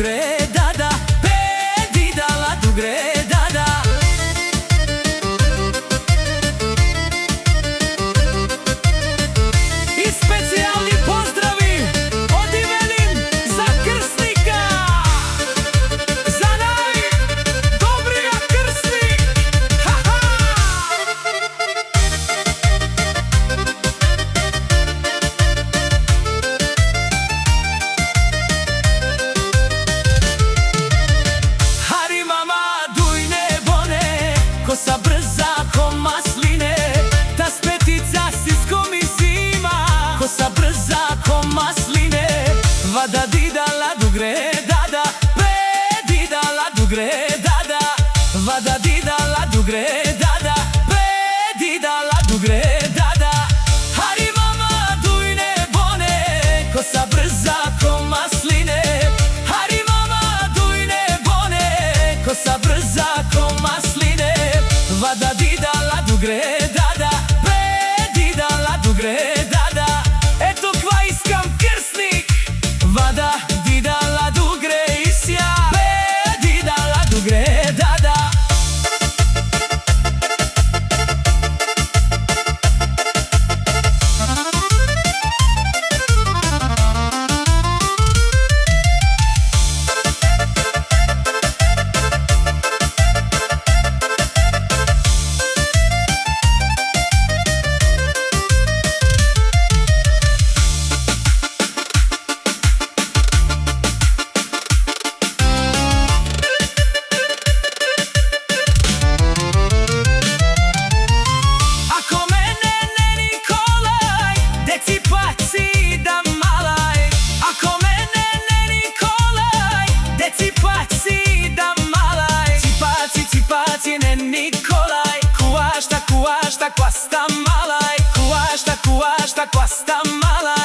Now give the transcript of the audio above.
dugredada, pedidala dugredada. I specijalni pozdravi od Ivelin za krsnika, za najdobrija krsnik. Hari mama dujne bone, kosa brza ko masline, ta spetica sisko mi zima, kosa brza ko masline. Vada didala dugredada, pedidala dugredada, vada didala dugredada, pedidala dugredada. Hari mama dujne bone, kosa brza ko masline. Hari mama dujne bone, kosa brza ko masline. Vada didala dugredada, pedidala dugredada. Ето ква искам крстник, vada didala dugreisja, pedidala dugredada. Ako mene ne Nikolaj, deci paci da malaj. Ako mene ne Nikolaj, deci paci da malaj. Cipaci ne Nikolaj, kuašta kvasta malaj. Kuašta kvasta malaj.